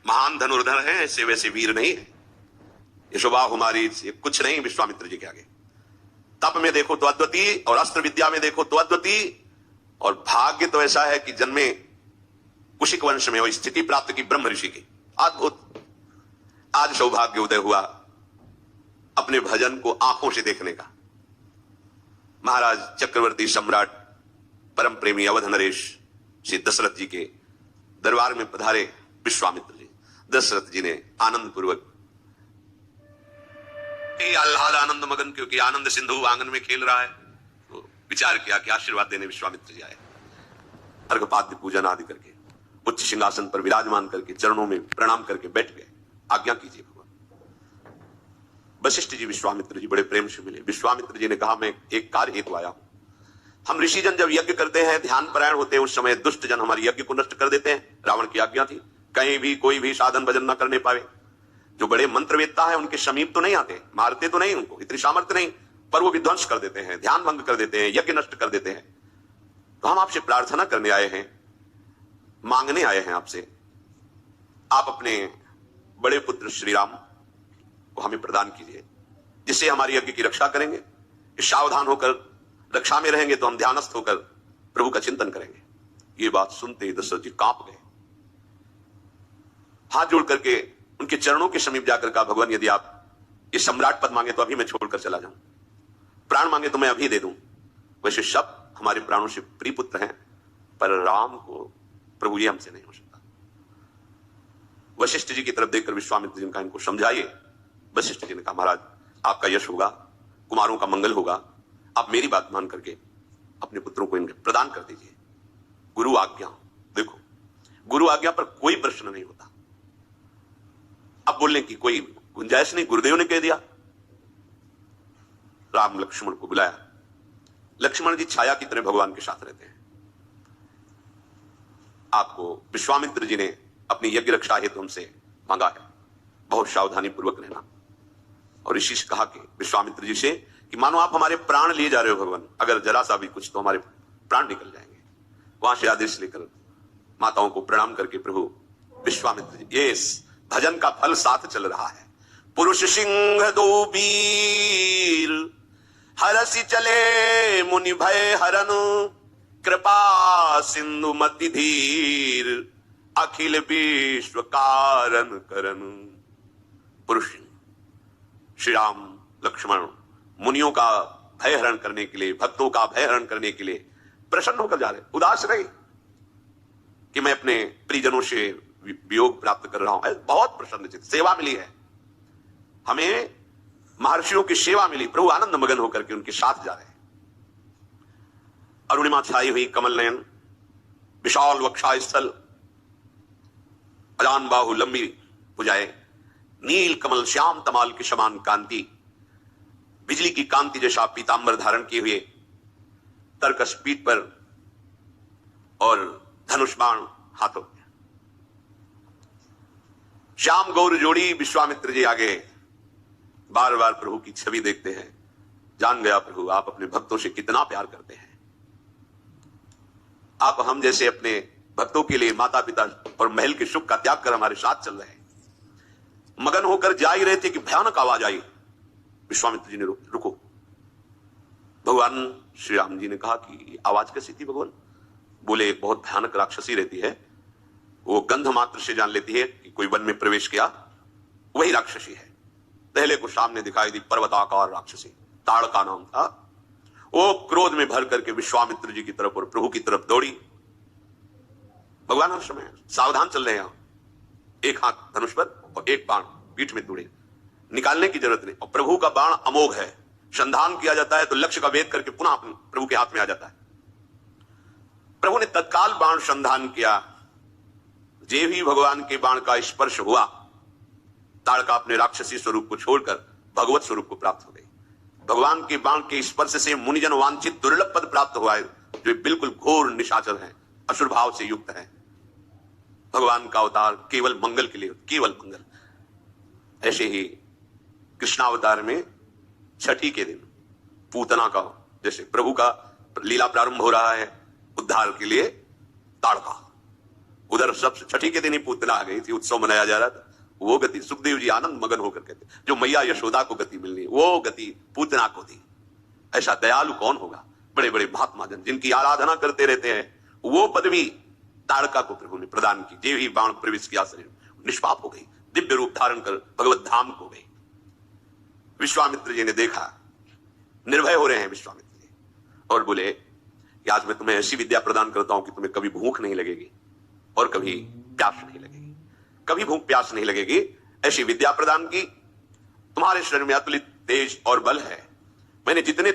महान धनुर्धर हैं, ऐसे वैसे वीर नहीं है। यशोबा हमारी ये कुछ नहीं विश्वामित्र जी के आगे। तप में देखो तो अद्वितीय, और अस्त्र विद्या में देखो तो अद्वितीय, और भाग्य तो ऐसा है कि जन्मे कुशिक वंश में और स्थिति प्राप्त की ब्रह्म ऋषि की। अद्भुत। आज सौभाग्य उदय हुआ अपने भजन को आंखों से देखने का। महाराज चक्रवर्ती सम्राट परम प्रेमी अवध नरेश श्री दशरथ जी के दरबार में पधारे विश्वामित्र जी। दशरथ जी ने आनंद पूर्वक आह्लाद आनंद मगन, क्योंकि आनंद सिंधु आंगन में खेल रहा है, तो विचार किया कि आशीर्वाद देने विश्वामित्र जी आए। अर्घपाद्य पूजन आदि करके उच्च सिंहासन पर विराजमान करके चरणों में प्रणाम करके बैठ गए। आज्ञा कीजिए भगवान। वशिष्ठ जी विश्वामित्र जी बड़े प्रेम से मिले। विश्वामित्र जी ने कहा, मैं एक कार्य हेतु आया हूं। हम ऋषिजन जब यज्ञ करते हैं, ध्यान परायण होते हैं, उस समय दुष्ट जन हमारे यज्ञ को नष्ट कर देते हैं। रावण की आज्ञा थी कहीं भी कोई भी साधन भजन न करने पावे। जो बड़े मंत्रवेत्ता है उनके समीप तो नहीं आते, मारते तो नहीं, उनको इतनी सामर्थ्य नहीं, पर वो विध्वंस कर देते हैं, ध्यान भंग कर देते हैं, यज्ञ नष्ट कर देते हैं। तो हम आपसे प्रार्थना करने आए हैं, मांगने आए हैं आपसे, आप अपने बड़े पुत्र श्री राम को हमें प्रदान कीजिए, जिससे हमारी यज्ञ की रक्षा करेंगे। सावधान होकर रक्षा में रहेंगे तो हम ध्यानस्थ होकर प्रभु का चिंतन करेंगे। ये बात सुनते ही दशरथ जी कांप गए। हाथ जोड़ करके उनके चरणों के समीप जाकर कहा, भगवान यदि आप ये सम्राट पद मांगे तो अभी मैं छोड़कर चला जाऊं, प्राण मांगे तो मैं अभी दे दूं। वैसे सब हमारे प्राणों से प्रिय पुत्र हैं, पर राम को प्रभु ये हमसे नहीं हो सकता। वशिष्ठ जी की तरफ देखकर विश्वामित्र जी ने कहा, इनको समझाइए। वशिष्ठ जी ने कहा, महाराज आपका यश होगा, कुमारों का मंगल होगा, आप मेरी बात मान करके अपने पुत्रों को इनके प्रदान कर दीजिए। गुरु आज्ञा, देखो गुरु आज्ञा पर कोई प्रश्न नहीं होता। अब बोलने की कोई गुंजाइश नहीं, गुरुदेव ने कह दिया। राम लक्ष्मण को बुलाया। लक्ष्मण जी छाया की तरह भगवान के साथ रहते हैं। आपको विश्वामित्र जी ने अपनी यज्ञ रक्षा हेतु हमसे मांगा है, बहुत सावधानी पूर्वक रहना। और ऋषि से कहा कि विश्वामित्र जी से कि मानो आप हमारे प्राण लिए जा रहे हो भगवान, अगर जरा सा भी कुछ तो हमारे प्राण निकल जाएंगे। वहां से आदेश लेकर माताओं को प्रणाम करके प्रभु विश्वामित्र जी, ये भजन का फल साथ चल रहा है। पुरुष सिंह दो वीर, हरसि चले मुनि भय हरन, कृपा सिंधु मति धीर, अखिल विश्व कारण करन। पुरुष श्री राम लक्ष्मण मुनियों का भय हरण करने के लिए, भक्तों का भय हरण करने के लिए प्रसन्न होकर जा रहे, उदास रहे कि मैं अपने परिजनों से वियोग प्राप्त कर रहा हूं। बहुत प्रसन्नचित सेवा मिली है हमें, महर्षियों की सेवा मिली। प्रभु आनंद मगन होकर के उनके साथ जा रहे हैं। अरुणिमा छाई हुई कमल नयन, विशाल वक्षा स्थल, अजान बाहु लंबी भुजाएं, नील कमल श्याम तमाल के समान कांति, बिजली की कांति जैसा पीतांबर धारण किए हुए, तरकस पीठ पर और धनुष बाण हाथों में। श्याम गौर जोड़ी विश्वामित्र जी आगे बार बार प्रभु की छवि देखते हैं। जान गया प्रभु आप अपने भक्तों से कितना प्यार करते हैं। आप हम जैसे अपने भक्तों के लिए माता पिता और महल के सुख का त्याग कर हमारे साथ चल रहे हैं। मगन होकर जा ही रहे थे कि भयानक आवाज आई। विश्वामित्र जी ने रुको। भगवान श्री राम जी ने कहा कि आवाज कैसी थी भगवान? बोले एक बहुत भयानक राक्षसी रहती है, वो गंध मात्र से जान लेती है कि कोई वन में प्रवेश किया, वही राक्षसी है। पहले को सामने दिखाई दी पर्वताकार राक्षसी, ताड़का नाम था। वो क्रोध में भर करके विश्वामित्र जी की तरफ और प्रभु की तरफ दौड़ी। भगवान हर समय सावधान चल रहे हैं। एक हाथ धनुष पर और एक बाण पीठ में तुड़े, निकालने की जरूरत नहीं। और प्रभु का बाण अमोघ है, संधान किया जाता है तो लक्ष्य का भेद करके पुनः प्रभु के हाथ में आ जाता है। प्रभु ने तत्काल बाण संधान किया। जे भी भगवान के बाण का स्पर्श हुआ, ताड़का अपने राक्षसी स्वरूप को छोड़कर भगवत स्वरूप को प्राप्त हो गई। भगवान के बाण के स्पर्श से मुनिजन वांछित दुर्लभ पद प्राप्त हुआ है, जो बिल्कुल घोर निशाचर है, असुर भाव से युक्त है। भगवान का अवतार केवल मंगल के लिए, केवल मंगल। ऐसे ही कृष्णावतार में छठी के दिन पूतना का, जैसे प्रभु का लीला प्रारंभ हो रहा है उद्धार के लिए, ताड़का उधर सबसे छठी के दिन ही पूतना आ गई थी, उत्सव मनाया जा रहा था। वो गति सुखदेव जी आनंद मगन होकर कहते, जो मैया यशोदा को गति मिलनी वो गति पूतना को दी। ऐसा दयालु कौन होगा? बड़े बड़े महात्मा जन जिनकी आराधना करते रहते हैं, वो पदवी ताड़का को प्रभु ने प्रदान की। जे ही बाण प्रवेश किया शरीर, निष्पाप हो गई, दिव्य रूप धारण कर भगवत धाम को गई। विश्वामित्र जी ने देखा, निर्भय हो रहे हैं विश्वामित्र जी, और बोले कि आज मैं तुम्हें ऐसी विद्या प्रदान करता हूं कि तुम्हें कभी भूख नहीं लगेगी और कभी प्यास नहीं लगेगी, कभी भूख प्यास नहीं लगेगी। ऐसी विद्या प्रदान की, तुम्हारे शरीर में अतुलित तेज और बल है। मैंने जितने